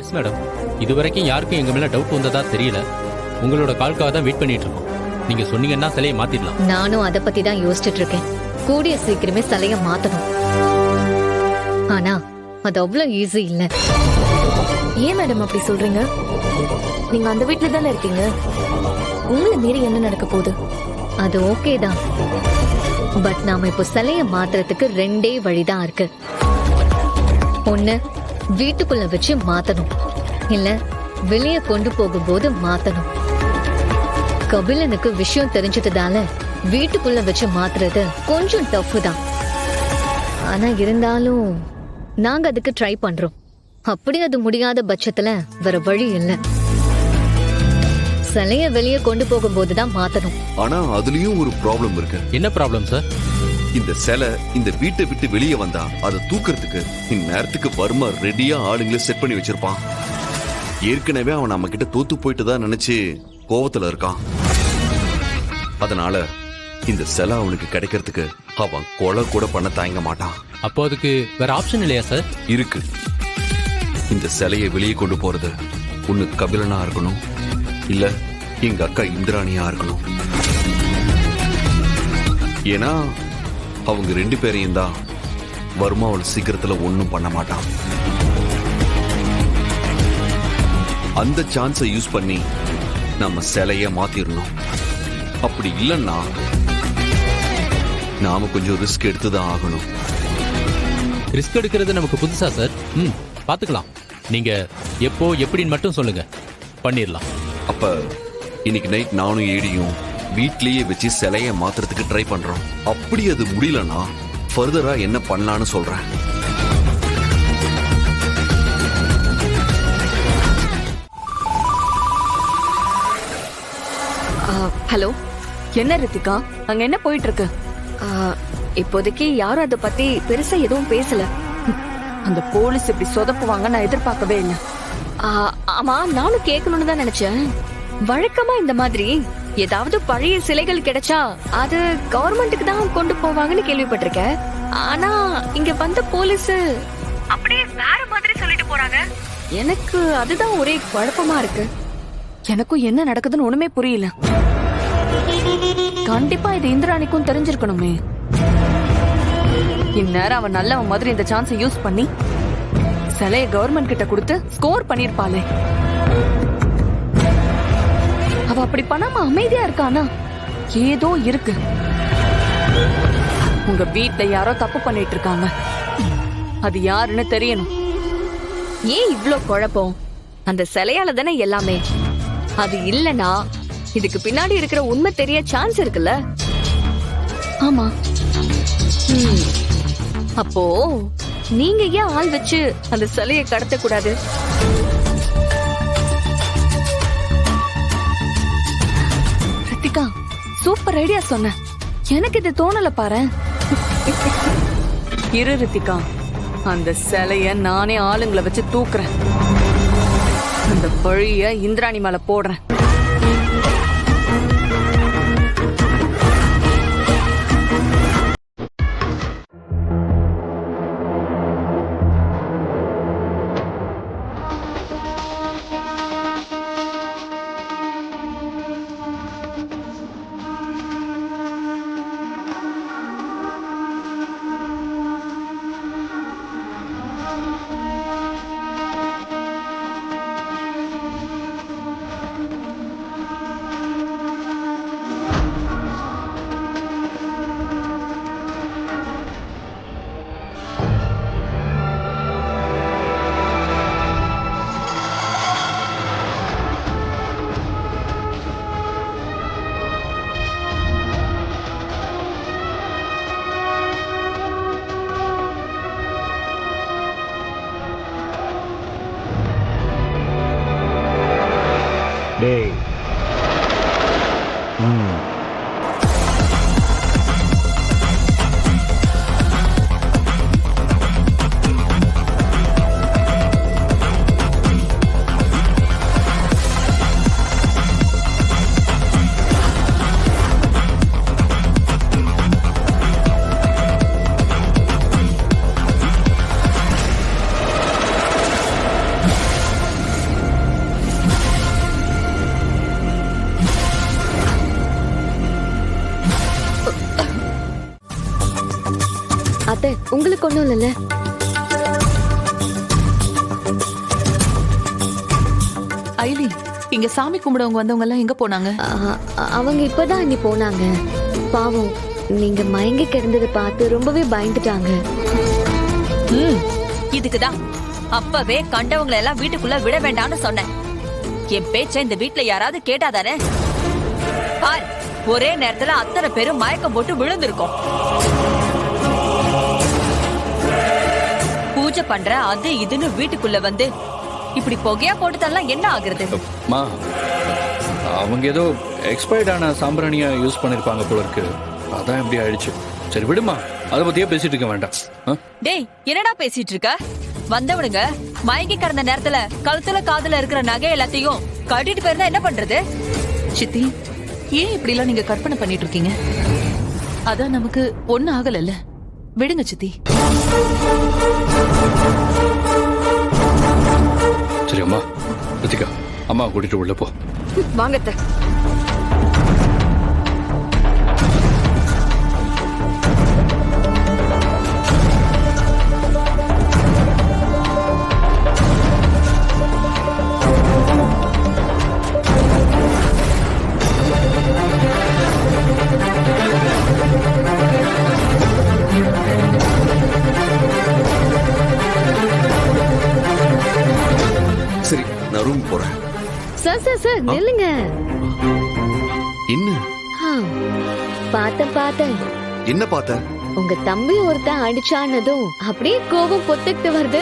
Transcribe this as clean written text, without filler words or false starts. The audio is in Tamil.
Yes madam. இதுவரைக்கும் யாருக்கும் எங்க மேல டவுட் வந்ததா தெரியல. உங்களோட கால்க்காக தான் வெயிட் பண்ணிட்டு இருக்கோம். நீங்க சொன்னீங்கன்னா சிலையை மாத்திடலாம். நானும் அதை பத்தி தான் யோசிச்சுட்டு இருக்கேன். கூடிய சீக்கிரமே சிலைய மாத்தணும். ஆனா அது அவ்வளவு ஈஸி இல்ல. ஏன் மேடம் அப்படி சொல்றீங்க? நீங்க அந்த வீட்ல தானே இருக்கீங்க. உங்களை மீறி என்ன நடக்க போகுது? அது ஓகே தான். பட் நாம இப்போ சிலைய மாத்துறதுக்கு ரெண்டே வழிதான் இருக்கு. ஒண்ணு வீட்டுக்குள்ள வச்சு மாத்தணும், இல்ல வெளியே கொண்டு போகும்போது மாத்தணும். கபிலனுக்கு விஷயம் தெரிஞ்சதால வீட்டுக்குள்ள வச்சு மாத்துறது கொஞ்சம் டஃப் தான். ஆனா இருந்தாலும் நாங்க அதுக்கு ட்ரை பண்றோம். அப்படி அது முடியாத பட்சத்துல வேற வழி இல்ல. சிலைய வெளியே கொண்டு போகும்போதுதான் மாத்தணும். ஆனா அதுலயும் ஒரு ப்ராப்ளம் இருக்கு. என்ன ப்ராப்ளம் சார்? இந்த சிலை இந்த வீட்டை விட்டு வெளியே வந்தா அதை தூக்குறதுக்கு இந்நேரத்துக்கு வர்மா ரெடியா ஆளுங்களை செட் பண்ணி வச்சிருப்பான். ஏற்கனவே அவன் நம்ம கிட்ட தோத்து போயிட்டு தான் நினைச்சு கோவத்துல இருக்கான். அதனால இந்த சிலை அவனுக்கு கிடைக்கிறதுக்கு அவன் கொலை கூட பண்ண தயங்க மாட்டான். அப்போ அதுக்கு வேற ஆப்ஷன் இல்லையா சார்? இருக்கு. இந்த சிலையை வெளியே கொண்டு போறது ஒண்ணு கபிலனா இருக்கணும், இல்ல எங்க அக்கா இந்திராணியா இருக்கணும். ஏன்னா அவங்க ரெண்டு பேரையும் தான் வர்மா அவள் சீக்கிரத்துல ஒண்ணும் பண்ண மாட்டான். அந்த சான்ஸை யூஸ் பண்ணி நம்ம சிலைய மாத்திரணும். அப்படி இல்லைன்னா நாம கொஞ்சம் ரிஸ்க் எடுத்துதான் ஆகணும். ரிஸ்க் எடுக்கிறது நமக்கு புதுசா சார். பாத்துக்கலாம். நீங்க எப்போ எப்படின்னு மட்டும் சொல்லுங்க, பண்ணிடலாம். அப்ப இன்னைக்கு நைட் நானும் ஏடியும் வீட்லயே வச்சு சிலைய மாத்துறதுக்கு ட்ரை பண்றோம். அப்படி அது முடியலன்னா ஃபர்தரா என்ன பண்ணலான்னு சொல்றேன். ஹலோ, என்ன ரித்திகா, அங்க என்ன போயிட்டு இருக்கு? இப்போதைக்கு யாரும் அதை பத்தி பெருசா எதுவும் பேசல. அந்த போலீஸ் இப்படி சொதப்புவாங்க நான் எதிர்பார்க்கவே இல்லை. ஆமா, நானும் கேட்கணும்னு தான் நினைச்சேன். வழக்கமா இந்த மாதிரி ஏதாவது பழைய சிலைகள் கிடைச்சா அது கவர்மெண்ட்டுக்கு தான் கொண்டு போவாங்கன்னு கேள்விப்பட்டிருக்கேன். ஆனா இங்க வந்த போலீஸ் அப்படியே வேற மாதிரி சொல்லிட்டு போறாங்க. எனக்கு அதுதான் ஒரே குழப்பமா இருக்கு. எனக்கும் என்ன நடக்குதுன்னு ஒண்ணுமே புரியல. கண்டிப்பா இது இந்திராணிக்கும் தெரிஞ்சிருக்கணுமே. இந்நேரம் அவன் நல்லவன் மாதிரி இந்த சான்ஸை யூஸ் பண்ணி சிலைய கவர்மெண்ட் கிட்ட கொடுத்து ஸ்கோர் பண்ணிருப்பாளே. அவ அப்படி பண்ணாம அமைதியா இருக்கானா? ஏதோ இருக்கு. உங்க வீட்ல யாரோ தப்பு பண்ணிட்டு இருக்காங்க. அது யாருன்னு தெரியணும். ஏன் இவ்ளோ குழப்பம்? அந்த சிலையால தானே எல்லாமே. அது இல்லனா இதுக்கு பின்னாடி இருக்கிற உண்மை தெரிய சான்ஸ் இருக்குல்ல? ஆமா. அப்போ நீங்க ஏன் ஆள் வச்சு அந்த சிலையை கடத்த கூடாது? ரித்திகா, சூப்பர் ஐடியா சொன்ன. எனக்கு இது தோணல பாரு. இரு ரித்திகா, அந்த சிலைய நானே ஆளுங்களை வச்சு தூக்குறேன். அந்த பழிய இந்திராணி மேல போடுறேன். அத்தை உங்களுக்கு ஒண்ணும் இல்லைல்ல? ஐலி, இங்க சாமி கும்பிடவங்க வந்தவங்க எல்லாம் எங்க போனாங்க? அவங்க இப்பதான் அண்ணி போனாங்க. பாவம், நீங்க மயங்கி கிடந்ததை பார்த்து ரொம்பவே பயந்துட்டாங்க. இதுக்குதான் அப்பவே கண்டவங்களை எல்லாம் வீட்டுக்குள்ள விட வேண்டாம்னு சொன்னேன். என் பேச்ச இந்த வீட்ல யாராவது கேட்டாதானே? பார், ஒரே நேரத்துல அத்தனை பேரும் மயக்கம் போட்டு விழுந்திருக்கோம். பூஜை பண்ற அது இதுன்னு வீட்டுக்குள்ள வந்து இப்படி புகையா போட்டுதெல்லாம் என்ன ஆகுறது? மா, அவங்க ஏதோ எக்ஸ்பயர்ட் ஆன சாம்பிராணியா யூஸ் பண்ணிருப்பாங்க போல இருக்கு. அதான் இப்படி ஆயிடுச்சு. சரி விடுமா, அதை பத்தியே பேசிட்டு இருக்க வேண்டாம். டேய், என்னடா பேசிட்டு இருக்க? வந்தவனுங்க மயங்கி கிடந்த நேரத்துல கழுத்துல காதுல இருக்கிற நகை எல்லாத்தையும் கட்டிட்டு போயிருந்தா என்ன பண்றது? சித்தி, ஏன் இப்படி எல்லாம் நீங்க கற்பனை பண்ணிட்டு இருக்கீங்க? அதான் நமக்கு ஒண்ணு ஆகலல்ல. விடுங்க சித்தி. சரி அம்மா, ரித்திகா, அம்மா கூட்டிட்டு உள்ள போ. வாங்கத்த. சரி, நான் ரூம் போறேன். சார் நில்லுங்க. என்ன பார்த்தேன். என்ன பார்த்த? உங்க தம்பி ஒருத்தன் அடிச்சானதும் அப்படியே கோபம் பொத்துக்கிட்டு வருது.